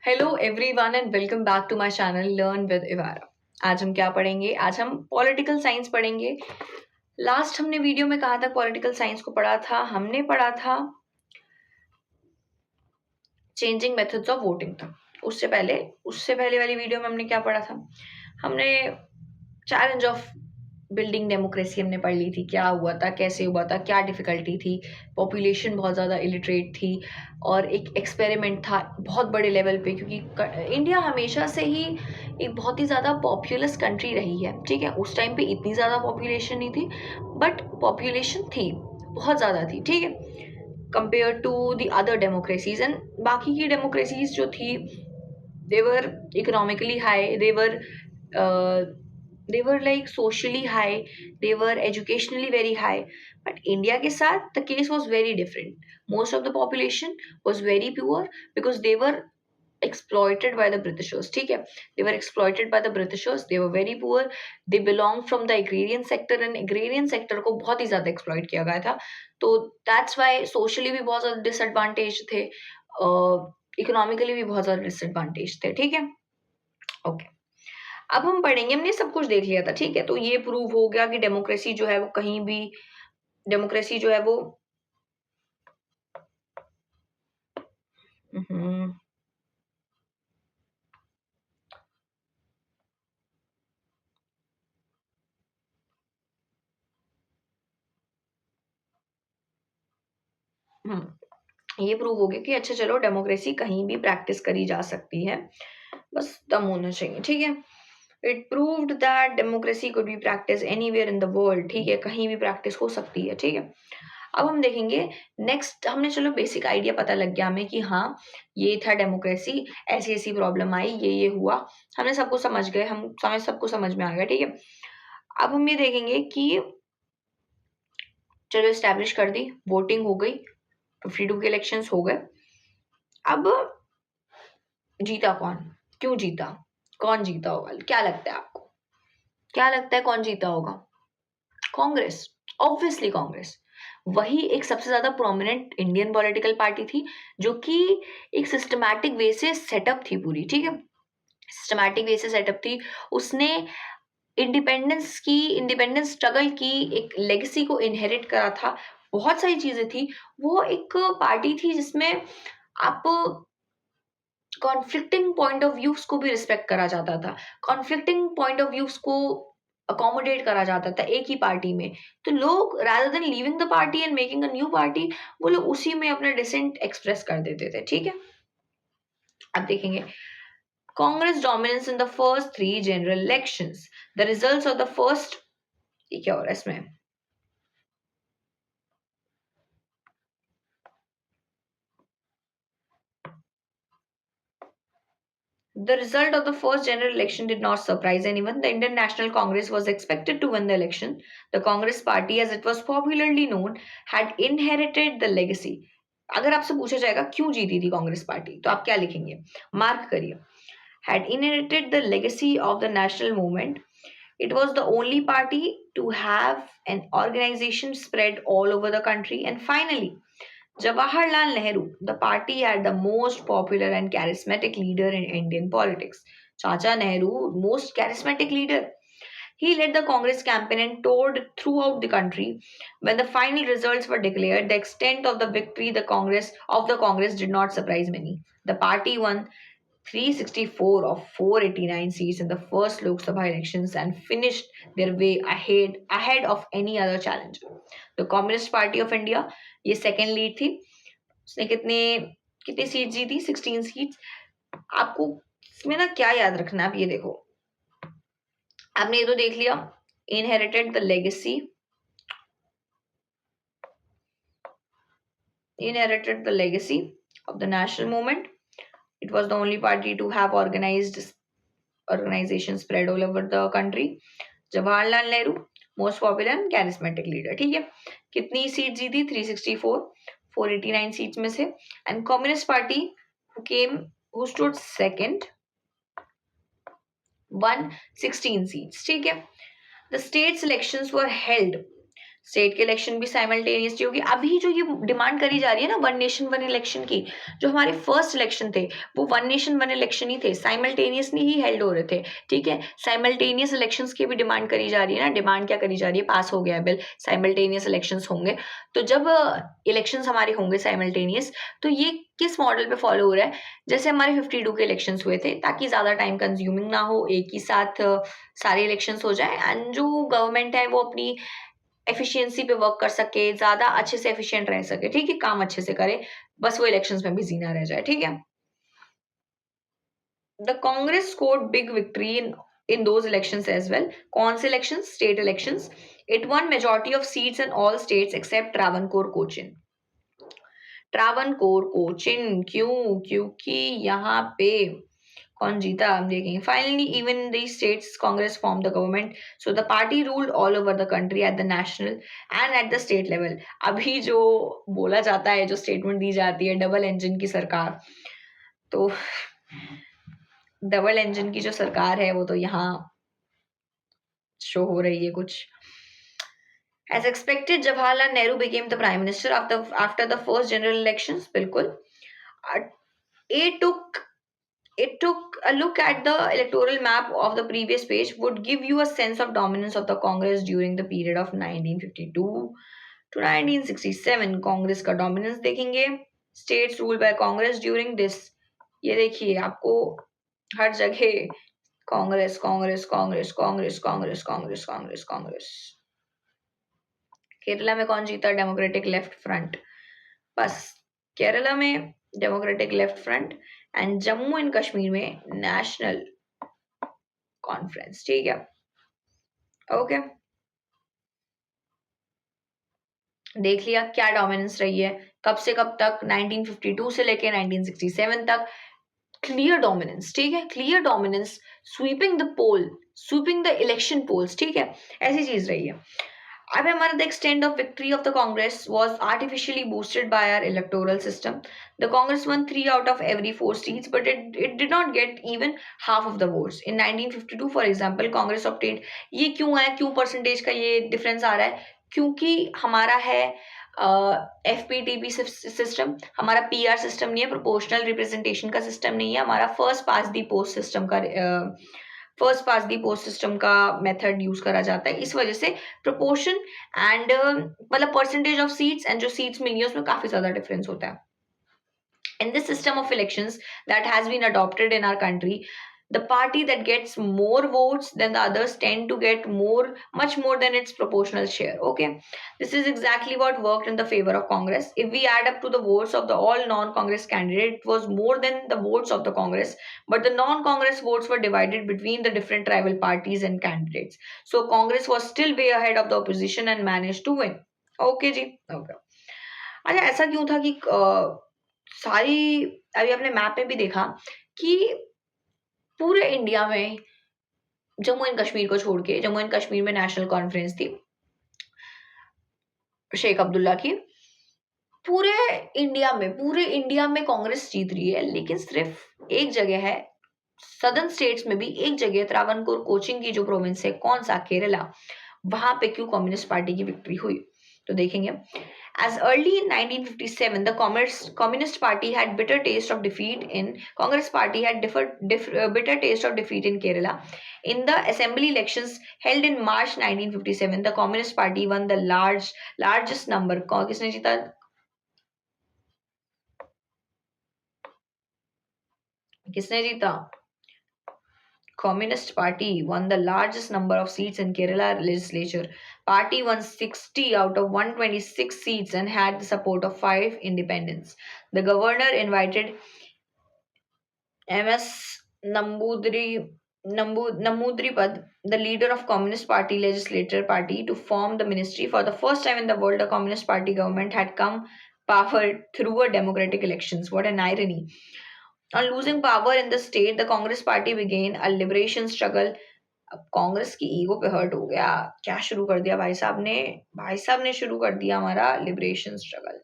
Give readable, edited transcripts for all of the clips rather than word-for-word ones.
Hello everyone and welcome back to my channel learn with Ivara. आज हम क्या पढ़ेंगे? आज हम पॉलिटिकल साइंस पढ़ेंगे। लास्ट हमने वीडियो में कहा था पॉलिटिकल साइंस को पढ़ा था, हमने पढ़ा था चेंजिंग मेथड्स ऑफ वोटिंग था। उससे पहले वाली वीडियो में हमने क्या पढ़ा था? हमने चैलेंज ऑफ बिल्डिंग डेमोक्रेसी हमने पढ़ ली थी। क्या हुआ था, कैसे हुआ था, क्या डिफिकल्टी थी, पॉपुलेशन बहुत ज़्यादा इलिटरेट थी और एक एक्सपेरिमेंट था बहुत बड़े लेवल पे, क्योंकि इंडिया हमेशा से ही एक बहुत ही ज़्यादा पॉपुलस कंट्री रही है। ठीक है, उस टाइम पे इतनी ज़्यादा पॉपुलेशन नहीं थी, बट पॉपुलेशन थी, बहुत ज़्यादा थी। ठीक है, compare to the other democracies. And बाकी की डेमोक्रेसीज जो थी, they were economically high, they were like socially high, they were educationally very high. But India ke sath the case was very different. Most of the population was very poor because they were exploited by the Britishers. ठीक है, they were exploited by the Britishers, they were very poor, they belonged from the agrarian sector and agrarian sector को बहुत ही ज़्यादा exploit किया गया था। तो that's why socially भी बहुत ज़्यादा disadvantage थे, इकोनॉमिकली भी बहुत ज़्यादा disadvantage थे। ठीक है, ओके। अब हम पढ़ेंगे, हमने सब कुछ देख लिया था। ठीक है, तो ये प्रूव हो गया कि डेमोक्रेसी जो है वो कहीं भी, डेमोक्रेसी जो है वो हम्म, ये प्रूव हो गया कि अच्छा चलो डेमोक्रेसी कहीं भी प्रैक्टिस करी जा सकती है, बस दम होना चाहिए। ठीक है, it proved that democracy could be practice anywhere in the world. ठीक है, कहीं भी प्रैक्टिस हो सकती है। ठीक है, अब हम देखेंगे नेक्स्ट। हमने चलो बेसिक आइडिया पता लग गया हमें कि हाँ ये था डेमोक्रेसी, ऐसी ऐसी प्रॉब्लम आई, ये हुआ, हमने सबको समझ गए, सबको समझ में आ गया। ठीक है, अब हम ये देखेंगे कि चलो एस्टैब्लिश कर दी, वोटिंग हो गई, 52 के इलेक्शंस हो गए। अब जीता कौन, क्यों जीता, कौन जीता होगा, क्या लगता है आपको, क्या लगता है कौन जीता होगा? कांग्रेस, ऑब्वियसली कांग्रेस। वही एक सबसे ज्यादा प्रोमिनेंट इंडियन पॉलिटिकल पार्टी थी, जो कि एक सिस्टमैटिक वे से सेटअप थी पूरी। ठीक है, सिस्टमैटिक वे से सेटअप थी। उसने इंडिपेंडेंस स्ट्रगल की एक लेगेसी को इनहेरिट करा था, बहुत सारी चीजें थी। वो एक पार्टी थी जिसमें आप कॉन्फ्लिक्टिंग पॉइंट ऑफ व्यूज को भी रिस्पेक्ट करा जाता था, कॉन्फ्लिक्टिंग पॉइंट ऑफ व्यूज को अकोमोडेट करा जाता था एक ही पार्टी में। तो लोग rather than leaving the party and making a new party, वो लोग उसी में अपना डिसेंट एक्सप्रेस कर देते थे। ठीक है, अब देखेंगे Congress dominance in the first three general elections, the results of the first, ये क्या हो रहा है इसमें? The result of the first general election did not surprise anyone. The Indian National Congress was expected to win the election. The Congress Party, as it was popularly known, had inherited the legacy. अगर आपसे पूछा जाएगा क्यों जीती थी Congress party, तो आप क्या लिखेंगे? मार्क करिए, had inherited the legacy of the national movement. It was the only party to have an organization spread all over the country. And finally, Jawaharlal Nehru, the party had the most popular and charismatic leader in Indian politics. Chacha Nehru, most charismatic leader. He led the Congress campaign and toured throughout the country. When the final results were declared, the extent of the victory the Congress did not surprise many. The party won 364 of 489 seats in the first Lok Sabha elections and finished their way ahead of any other challenger. The Communist Party of India, ये second lead थी, उसने कितने कितनी seat जीती? 16 seats. आपको इसमें ना क्या याद रखना है, आप ये देखो, आपने ये तो देख लिया, inherited the legacy, inherited the legacy of the national movement. It was the only party to have organization spread all over the country. Jawaharlal Nehru, most popular and charismatic leader. ठीक है, कितनी सीट जीती? 364, 489 seats में से। And communist party who stood second, won 16 seats. ठीक है, the states elections were held state के election भी साइमल्टेनियसली होगी। अभी जो ये डिमांड करी जा रही है ना वन नेशन वन इलेक्शन की, जो हमारे फर्स्ट इलेक्शन थे वो वन नेशन वन इलेक्शन ही थे, साइमल्टेनियसली ही हेल्ड हो रहे थे, ठीक है। साइमल्टेनियस इलेक्शंस की भी डिमांड करी जा रही है ना, डिमांड क्या करी जा रही है, पास हो गया है बिल, साइमल्टेनियस इलेक्शंस होंगे। तो जब इलेक्शंस हमारे होंगे साइमल्टेनियस, तो ये किस मॉडल पे फॉलो हो रहा है, जैसे हमारे 52 के इलेक्शंस हुए थे, ताकि ज्यादा टाइम कंज्यूमिंग ना हो, एक ही साथ सारे इलेक्शंस हो जाए एंड जो गवर्नमेंट है वो अपनी एफिशिएंसी पे वर्क कर सके, ज्यादा अच्छे से एफिशिएंट रह सके, ठीक है, काम अच्छे से करे, बस वो इलेक्शंस में बिजी ना रह जाए, ठीक है। The Congress scored big victory in those elections as well. कौन से elections? State elections. It won majority of seats in all states except Travancore Cochin. Travancore Cochin क्यों? क्योंकि यहाँ पे कौन जीता हम देखेंगे। Finally even in these states Congress form the government, so the party ruled all over the country at the national and at the state level. अभी जो बोला जाता है, जो स्टेटमेंट दी जाती है, डबल इंजन की सरकार, तो डबल इंजन की जो सरकार है वो तो यहाँ शो हो रही है कुछ। As expected, Jawaharlal Nehru became the prime minister after the first general elections. बिल्कुल। Uh, it took a look at the electoral map of the previous page would give you a sense of dominance of the Congress during the period of 1952 to 1967. Congress का dominance देखेंगे, states ruled by Congress during this। ये देखिए आपको हर जगह कांग्रेस कांग्रेस कांग्रेस कांग्रेस कांग्रेस कांग्रेस कांग्रेस कांग्रेस। केरला में कौन जीता? Democratic left front. बस केरला में democratic left front end Jammu and Kashmir में नेशनल कॉन्फ्रेंस, ठीक है, ओके। देख लिया क्या डोमिनेंस रही है, कब से कब तक, 1952 से लेके 1967 तक, क्लियर डोमिनेंस, ठीक है, clear dominance, sweeping the poll, sweeping the election polls, ठीक है, ऐसी चीज रही है। अब हमारा the extent of victory of the Congress was artificially boosted by our electoral system. The Congress won 3 out of every 4 seats, but it did not get even half of the votes. In 1952, for example, Congress obtained, ये क्यों है, क्यों percentage का ये difference आ रहा है? क्योंकि हमारा है FPTP सिस्टम, हमारा PR सिस्टम नहीं है, प्रोपोर्शनल रिप्रेजेंटेशन का सिस्टम नहीं है, हमारा फर्स्ट पास दी पोस्ट सिस्टम का फर्स्ट पास दी पोस्ट सिस्टम का मेथड यूज करा जाता है। इस वजह से प्रोपोर्शन एंड मतलब परसेंटेज ऑफ सीट्स एंड जो सीट्स मिली है उसमें काफी ज्यादा डिफरेंस होता है। In this system of elections that has been adopted in our country, the party that gets more votes than the others tend to get much more than its proportional share, okay. This is exactly what worked in the favor of Congress. If we add up to the votes of the all non-Congress candidate, it was more than the votes of the Congress, but the non-Congress votes were divided between the different tribal parties and candidates, so Congress was still way ahead of the opposition and managed to win, okay ji, okay। अच्छा ऐसा क्यों था कि सारी, अभी आपने map में भी देखा कि पूरे इंडिया में जम्मू एंड कश्मीर को छोड़ के, जम्मू एंड कश्मीर में नेशनल कॉन्फ्रेंस थी शेख अब्दुल्ला की, पूरे इंडिया में कांग्रेस जीत रही है, लेकिन सिर्फ एक जगह है सदर्न स्टेट्स में भी, एक जगह त्रावणकोर कोचिन की जो प्रोविंस है, कौन सा? केरला, वहां पे क्यों कम्युनिस्ट पार्टी की विक्ट्री हुई, तो देखेंगे। As early in 1957, the Communist Party had bitter taste of defeat in Congress Party had bitter taste of defeat in Kerala. In the assembly elections held in March 1957, the Communist Party won the largest number. किसने जीता? किसने जीता? Communist Party won the largest number of seats in Kerala legislature. Party won 60 out of 126 seats and had the support of 5 independents. The governor invited MS Namudripad, the leader of Communist Party legislature party, to form the ministry. For the first time in the world, a Communist Party government had come power through a democratic elections. What an irony. On losing power in the state, the Congress Party began a liberation struggle. अब कांग्रेस की ego पे hurt हो गया, क्या शुरू कर दिया भाई साहब ने शुरू कर दिया हमारा लिबरेशन स्ट्रगल।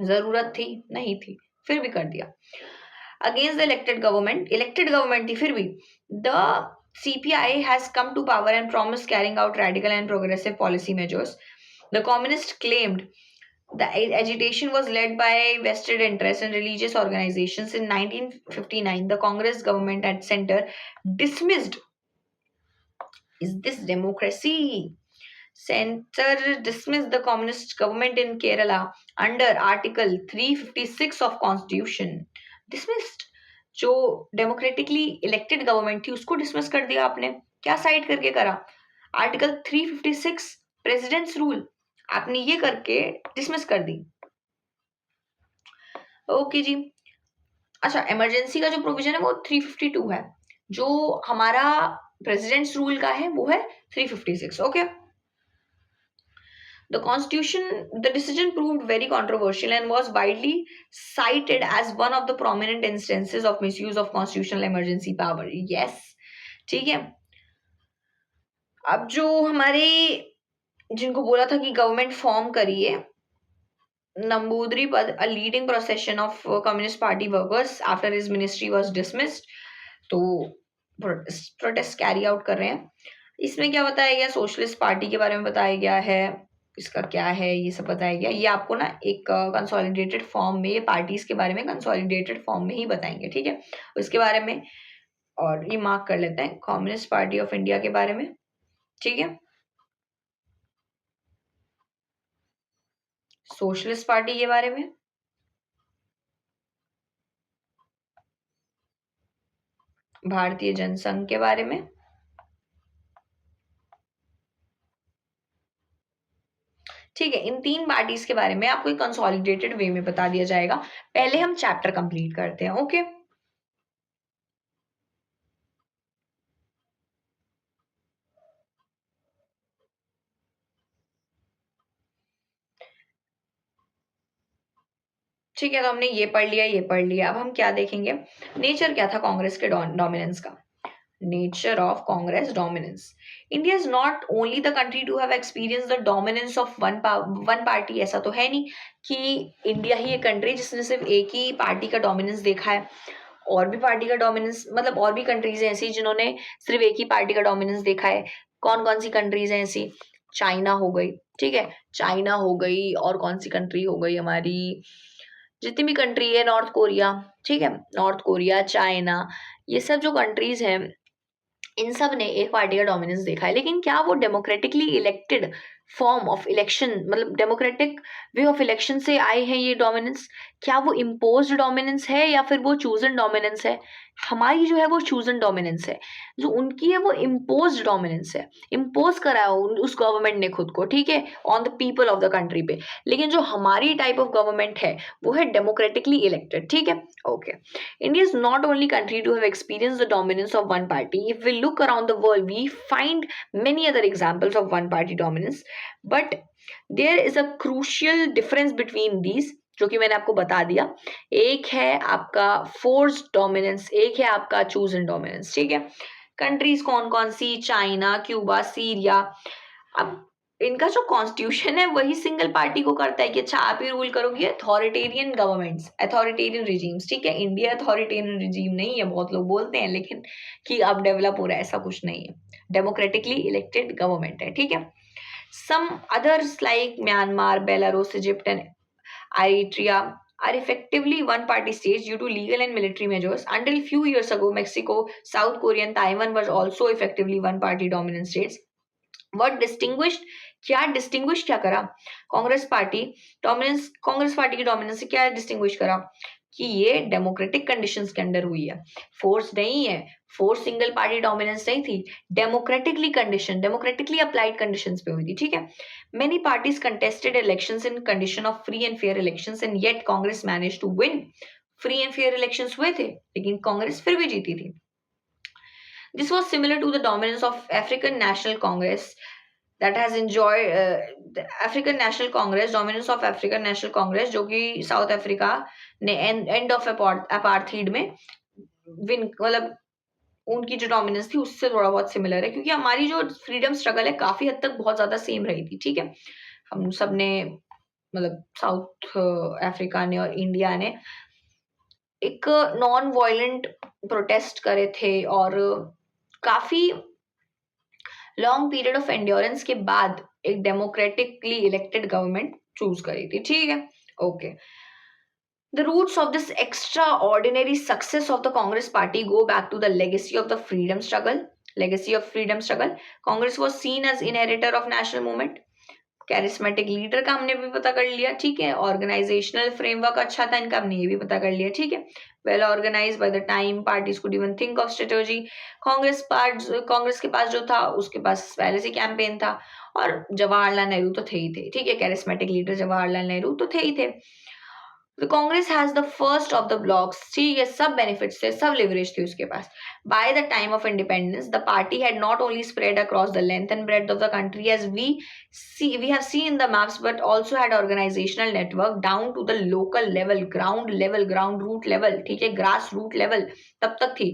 जरूरत थी? नहीं थी, फिर भी कर दिया। अगेंस्ट द इलेक्टेड गवर्नमेंट थी फिर भी। The CPI has come to power and promised carrying out radical and progressive policy measures. The communists claimed the agitation was led by vested interests and religious organizations. In 1959, the Congress government at center dismissed. Is this democracy? Center dismissed the communist government in Kerala under Article 356 of Constitution. Dismissed. जो democratically elected government थी उसको dismiss कर दिया आपने. क्या side करके करा? Article 356 presidents rule आपने ये करके डिसमिस कर दी. ओके जी. अच्छा, इमरजेंसी का जो प्रोविजन है वो 352 है. जो हमारा प्रेसिडेंट्स रूल का है वो है 356. Okay. The decision proved very controversial and was widely cited as one of the prominent instances of misuse of constitutional emergency power. Yes, ठीक है. अब जो हमारे जिनको बोला था कि गवर्नमेंट फॉर्म करिए, नंबूदरी पद, a leading procession of Communist Party workers after his ministry was dismissed, तो प्रोटेस्ट कैरी आउट कर रहे हैं. इसमें क्या बताया गया? सोशलिस्ट पार्टी के बारे में बताया गया है. इसका क्या है ये सब बताया गया. ये आपको ना एक कंसोलिडेटेड फॉर्म में, ये पार्टीज के बारे में कंसोलिडेटेड फॉर्म में ही बताएंगे. ठीक है, उसके बारे में. और ये मार्क कर लेते हैं कम्युनिस्ट पार्टी ऑफ इंडिया के बारे में. ठीक है, सोशलिस्ट पार्टी के बारे में, भारतीय जनसंघ के बारे में, ठीक है. इन तीन पार्टीज के बारे में आपको एक कंसोलिडेटेड वे में बता दिया जाएगा. पहले हम चैप्टर कंप्लीट करते हैं. ओके. ठीक है, तो हमने ये पढ़ लिया, ये पढ़ लिया. अब हम क्या देखेंगे? नेचर क्या था कांग्रेस के डोमिनेंस का? Nature of Congress dominance. India is not only the country to have experienced the dominance of one party. ऐसा तो है नहीं कि इंडिया ही एक कंट्री जिसने सिर्फ एक ही पार्टी का डोमिनेंस देखा है. और भी पार्टी का डोमिनेंस, मतलब और भी कंट्रीज हैं ऐसी जिन्होंने सिर्फ एक ही पार्टी का डोमिनेंस देखा है. कौन कौन सी कंट्रीज हैं ऐसी? चाइना हो गई. ठीक है, चाइना हो गई. और कौन सी कंट्री हो गई हमारी? जितनी भी कंट्री है, नॉर्थ कोरिया. ठीक है, नॉर्थ कोरिया, चाइना, ये सब जो कंट्रीज हैं इन सब ने एक पार्टी का डोमिनेंस देखा है. लेकिन क्या वो democratically elected form of election, मतलब डेमोक्रेटिक वे ऑफ इलेक्शन से आए हैं ये डोमिनेंस? क्या वो इम्पोज्ड डोमिनेंस है या फिर वो चूजन डोमिनेंस है? हमारी जो है वो चूजन डोमिनेंस है. जो उनकी है वो इम्पोज्ड डोमिनेंस है. इम्पोज करा है उस गवर्नमेंट ने खुद को, ठीक है, on the people of the country पे. लेकिन जो हमारी टाइप ऑफ गवर्नमेंट है वो है डेमोक्रेटिकली इलेक्टेड. ठीक है, okay. India is not only country to have experienced the dominance of one party. If we look around the world, we find many other examples of one party dominance. But there is a crucial difference between these, जो कि मैंने आपको बता दिया. एक है आपका force dominance, एक है आपका चूजन डोमिनेंस. ठीक है, कंट्रीज कौन कौन सी? China, Cuba, Syria. अब इनका जो कॉन्स्टिट्यूशन है वही सिंगल पार्टी को करता है कि अच्छा आप ही रूल करोगे. Authoritarian governments, authoritarian regimes. ठीक है, इंडिया अथॉरिटेरियन रिजीम नहीं है, बहुत लोग बोलते हैं, लेकिन कि अब डेवलप हो रहा है, ऐसा कुछ नहीं है. डेमोक्रेटिकली इलेक्टेड गवर्नमेंट है. ठीक है. Some others like Myanmar, Belarus, Egypt and Eritrea are effectively one-party states due to legal and military measures. Until few years ago, Mexico, South Korea, and Taiwan were also effectively one-party dominant states. What distinguished, क्या distinguish क्या करा Congress party dominance? Congress party की dominance से क्या distinguish करा? कि ये democratic conditions के अंडर हुई है, फोर्स नहीं है. फोर्स सिंगल पार्टी डोमिनेंस नहीं थी, democratically condition, democratically applied conditions पे हुई थी. ठीक है. Many parties contested elections in condition of free and fair elections and yet Congress manage to win. Free and fair elections हुए थे लेकिन कांग्रेस फिर भी जीती थी. This was similar to the dominance of African National Congress that has enjoyed the African National Congress, dominance of African National Congress, जो कि south Africa ने एंड ऑफ अपार्थीड में विन, मतलब उनकी जो डोमिनेंस थी उससे थोड़ा बहुत सिमिलर है, क्योंकि हमारी जो फ्रीडम स्ट्रगल है काफी हद तक बहुत ज्यादा सेम रही थी. ठीक है, हम सब ने, मतलब साउथ अफ्रीका ने और इंडिया ने एक नॉन वायलेंट प्रोटेस्ट करे थे और काफी लॉन्ग पीरियड ऑफ एंड्योरेंस के बाद एक डेमोक्रेटिकली इलेक्टेड गवर्नमेंट चूज करी थी, ठीक है। Okay, the roots of this extraordinary success of the Congress party go back to the legacy of the freedom struggle. Legacy of freedom struggle. Congress was seen as inheritor of national movement. Charismatic leader का हमने भी पता कर लिया, ठीक है। Organisational framework अच्छा था इनका, हमने ये भी पता कर लिया, ठीक है। Well organise by the time parties could even think of strategy. Congress के पास जो था उसके पास पहले से कैंपेन था, और जवाहरलाल नेहरू तो थे ही थे, ठीक है। कैरिस्मेटिक लीडर जवाहरलाल नेहरू तो थे ही थे। The Congress has the first of the blocks, ठीक है। सब बेनिफिट्स थे, सब लिवरेज थे उसके पास। By the time of independence, the party had not only spread across the length and breadth of the country as we have seen in the maps, but also had organizational network down to the local level, ground root level, ठीक है, grass root level तब तक थी।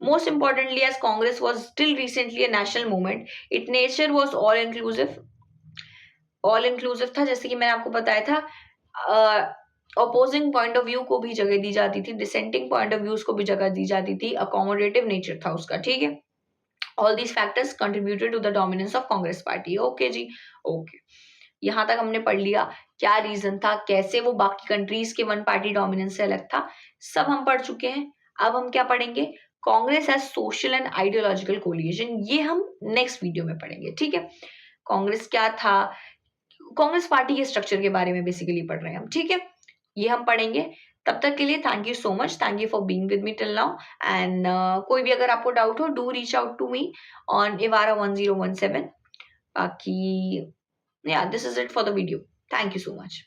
Most importantly, as Congress was still recently a national movement, its nature was all inclusive था, जैसे कि मैंने आपको बताया था। अपोजिंग पॉइंट ऑफ व्यू को भी जगह दी जाती थी, डिसेंटिंग पॉइंट ऑफ व्यूज को भी जगह दी जाती थी, अकोमोडेटिव नेचर था उसका, ठीक है। All these factors contributed to the dominance of Congress party. Okay ji, okay, यहाँ तक हमने पढ़ लिया क्या रीजन था, कैसे वो बाकी कंट्रीज के वन पार्टी डोमिनेंस से अलग था, सब हम पढ़ चुके हैं। अब हम क्या पढ़ेंगे, Congress as social and ideological coalition, ये हम नेक्स्ट वीडियो में पढ़ेंगे, ठीक है। कांग्रेस क्या था, कांग्रेस पार्टी के स्ट्रक्चर के बारे में बेसिकली पढ़ रहे हैं हम, ठीक है। ये हम पढ़ेंगे। तब तक के लिए thank you so much, thank you for being with me till now. And कोई भी अगर आपको डाउट हो, do reach out to me on Ivara1017। बाकी या this is it for the video. Thank you so much.